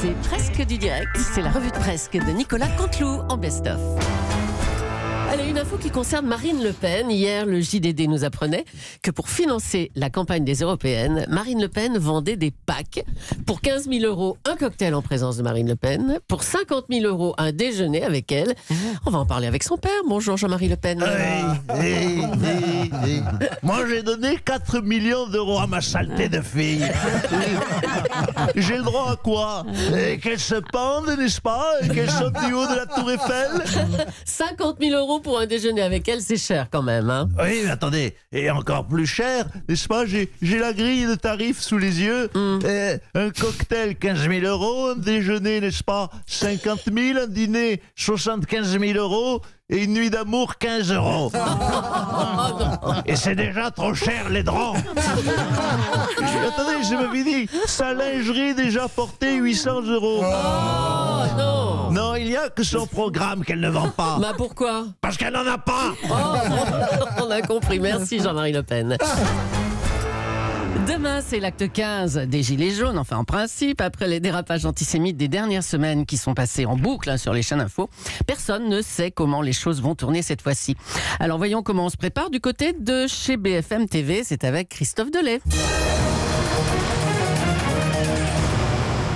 C'est presque du direct, c'est la revue de presse de Nicolas Canteloup en best-of. Allez, une info qui concerne Marine Le Pen. Hier, le JDD nous apprenait que pour financer la campagne des Européennes, Marine Le Pen vendait des packs. Pour 15 000 €, un cocktail en présence de Marine Le Pen. Pour 50 000 €, un déjeuner avec elle. On va en parler avec son père. Bonjour Jean-Marie Le Pen. Moi, j'ai donné 4 millions d'euros à ma saleté de fille. J'ai le droit à quoi? Qu'elle se pende, n'est-ce pas? Qu'elle saute du haut de la tour Eiffel? 50 000 € pour un déjeuner avec elle, c'est cher quand même. Hein. Oui, mais attendez, et encore plus cher, n'est-ce pas? J'ai la grille de tarifs sous les yeux. Un cocktail, 15 000 €, un déjeuner, n'est-ce pas? 50 000, un dîner, 75 000 € et une nuit d'amour, 15 €. Et c'est déjà trop cher, les draps. Attendez, je m'avais dit, sa lingerie déjà portée 800 €. Oh non. Non, il n'y a que son programme qu'elle ne vend pas. Bah pourquoi? Parce qu'elle n'en a pas. Oh, on a compris. Merci Jean-Marie Le Pen. Demain, c'est l'acte 15 des Gilets jaunes, enfin en principe, après les dérapages antisémites des dernières semaines qui sont passés en boucle sur les chaînes info. Personne ne sait comment les choses vont tourner cette fois-ci. Alors voyons comment on se prépare du côté de chez BFM TV. C'est avec Christophe Delay.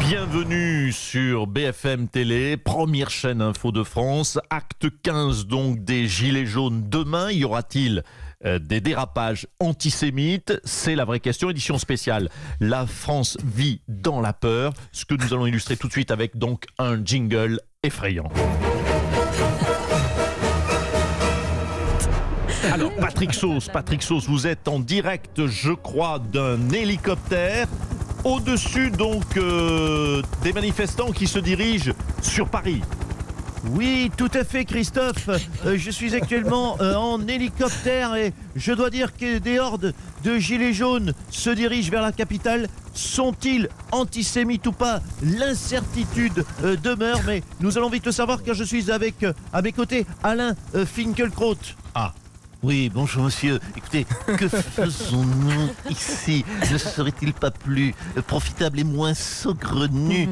Bienvenue sur BFM Télé, première chaîne info de France, acte 15 donc des Gilets jaunes. Demain, y aura-t-il des dérapages antisémites? C'est la vraie question, édition spéciale. La France vit dans la peur, ce que nous allons illustrer tout de suite avec donc un jingle effrayant. Alors Patrick Sauce, vous êtes en direct, je crois, d'un hélicoptère. Au-dessus donc des manifestants qui se dirigent sur Paris. Oui, tout à fait, Christophe. Je suis actuellement en hélicoptère et je dois dire que des hordes de gilets jaunes se dirigent vers la capitale. Sont-ils antisémites ou pas? L'incertitude demeure, mais nous allons vite le savoir car je suis avec, à mes côtés, Alain Finkielkraut. Ah. Oui, bonjour monsieur. Écoutez, que faisons-nous ici? Ne serait-il pas plus profitable et moins saugrenu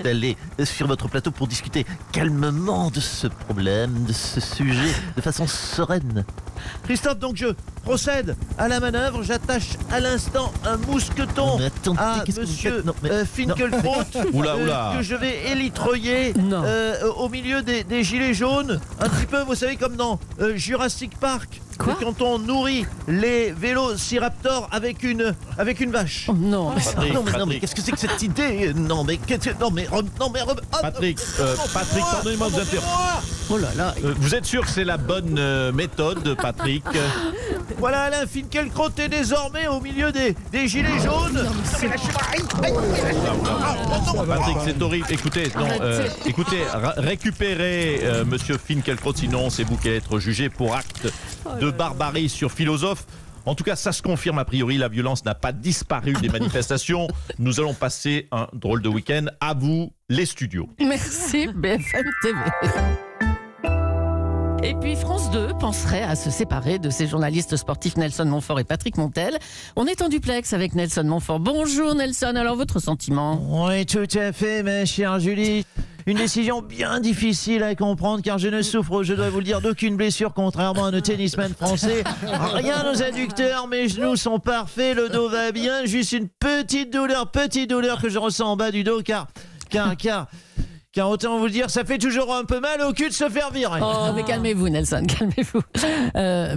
d'aller sur votre plateau pour discuter calmement de ce problème, de ce sujet, de façon sereine? Christophe, donc je procède à la manœuvre. J'attache à l'instant un mousqueton à monsieur Finkielkraut que je vais élitreiller au milieu des gilets jaunes. Un petit peu, vous savez, comme dans Jurassic Park. Quoi? Quand on nourrit les vélociraptors avec une vache. Oh non. Non mais qu'est-ce que c'est que cette idée? Patrick, pardonnez-moi de vous interrompre. Oh là là. Vous êtes sûr que c'est la bonne méthode, Patrick? Voilà, Alain Finkielkraut est désormais au milieu des gilets jaunes. Patrick, c'est horrible. Écoutez, récupérez monsieur Finkielkraut, sinon c'est vous qui allez être jugé pour acte de barbarie sur philosophe. En tout cas, ça se confirme a priori, la violence n'a pas disparu des manifestations. Nous allons passer un drôle de week-end. À vous, les studios. Merci BFM TV. Et puis France 2 penserait à se séparer de ses journalistes sportifs Nelson Montfort et Patrick Montel. On est en duplex avec Nelson Montfort. Bonjour Nelson, alors votre sentiment? Oui, tout à fait, ma chère Julie. Une décision bien difficile à comprendre car je ne souffre, je dois vous le dire, d'aucune blessure contrairement à nos tennismen français. Rien aux adducteurs, mes genoux sont parfaits, le dos va bien, juste une petite douleur que je ressens en bas du dos car autant vous le dire, ça fait toujours un peu mal au cul de se faire virer. Oh, mais calmez-vous Nelson, calmez-vous.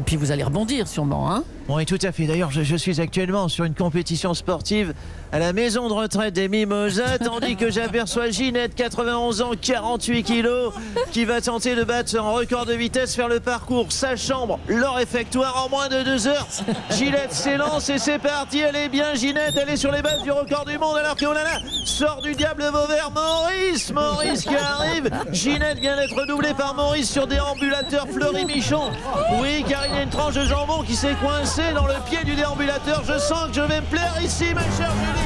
Puis vous allez rebondir sûrement, hein? Oui, tout à fait. D'ailleurs, je suis actuellement sur une compétition sportive à la maison de retraite des Mimosas, tandis que j'aperçois Ginette, 91 ans, 48 kilos, qui va tenter de battre un record de vitesse, faire le parcours, sa chambre, leur réfectoire en moins de 2 heures. Ginette s'élance et c'est parti. Elle est bien, Ginette, elle est sur les bases du record du monde, alors que oh là là, sort du diable Vauvert, Maurice qui arrive. Ginette vient d'être doublée par Maurice sur déambulateur Fleury-Michon. Oui, car il y a une tranche de jambon qui s'est coincée dans le pied du déambulateur. Je sens que je vais me plaire ici, ma chère Julie.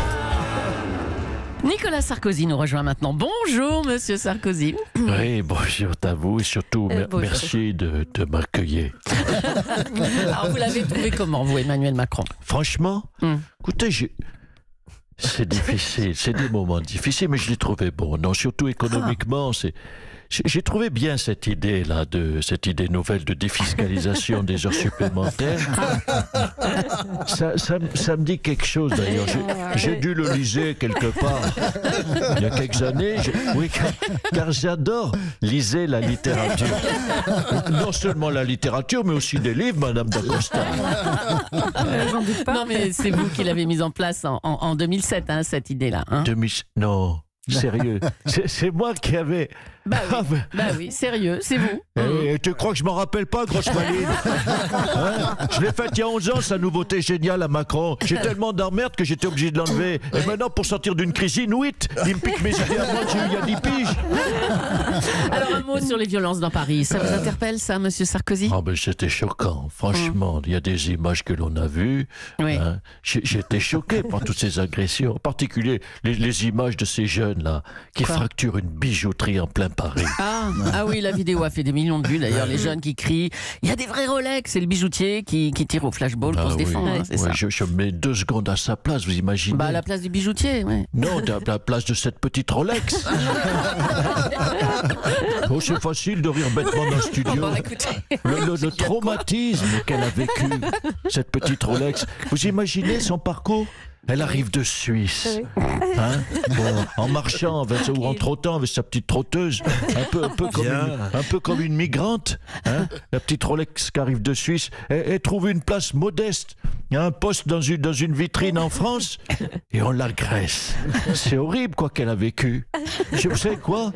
Nicolas Sarkozy nous rejoint maintenant. Bonjour Monsieur Sarkozy. Oui, bonjour à vous et surtout merci de m'accueillir. Alors vous l'avez trouvé comment vous, Emmanuel Macron? Franchement, écoutez, C'est difficile, c'est des moments difficiles, mais je l'ai trouvé bon. Non, surtout économiquement, j'ai trouvé bien cette idée-là, cette idée nouvelle de défiscalisation des heures supplémentaires. Ça me dit quelque chose d'ailleurs. J'ai dû le liser quelque part il y a quelques années. Oui, car j'adore liser la littérature. Non seulement la littérature, mais aussi des livres, Madame Dacosta. Non, mais c'est vous qui l'avez mise en place en 2007, hein, cette idée-là. Hein. Non. Sérieux, c'est moi qui avais... Bah oui, sérieux, c'est vous. Et tu crois que je m'en rappelle pas, grosse maline, hein? Je l'ai faite il y a 11 ans, sa nouveauté géniale à Macron. J'ai tellement d'emmerde que j'étais obligé de l'enlever. Et maintenant, pour sortir d'une crise inouïe, il me pique mes idées à moi que j'ai eu il y a 10 piges. Alors, un mot sur les violences dans Paris. Ça vous interpelle, ça, Monsieur Sarkozy? Ah ben, c'était choquant, franchement. Il y a des images que l'on a vues. Oui. Hein. J'étais choqué par toutes ces agressions. En particulier, les images de ces jeunes-là qui fracturent une bijouterie en plein Paris. Ah oui, la vidéo a fait des millions de vues d'ailleurs, les jeunes qui crient « Il y a des vrais Rolex !» C'est le bijoutier qui tire au flashball pour se défendre, hein, c'est ça. Je mets 2 secondes à sa place, vous imaginez? Bah à la place du bijoutier, ouais. Non, à la place de cette petite Rolex. Oh, c'est facile de rire bêtement dans le studio. Bon, écoutez, Le traumatisme qu'elle a vécu, cette petite Rolex. Vous imaginez son parcours? Elle arrive de Suisse, hein, en marchant ou en trottant avec sa petite trotteuse, un peu comme une migrante, hein, la petite Rolex qui arrive de Suisse. Elle trouve une place modeste, un poste dans une vitrine en France, et on l'agresse. C'est horrible quoi qu'elle a vécu. Vous savez quoi?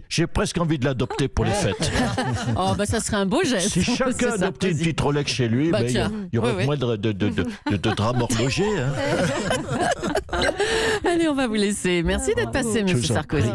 J'ai presque envie de l'adopter pour les fêtes. Oh bah ça serait un beau geste. Si chacun adoptait une petite Rolex chez lui, il y aurait moins de drames horlogers. Hein. Allez, on va vous laisser. Merci d'être passé, Monsieur Sarkozy.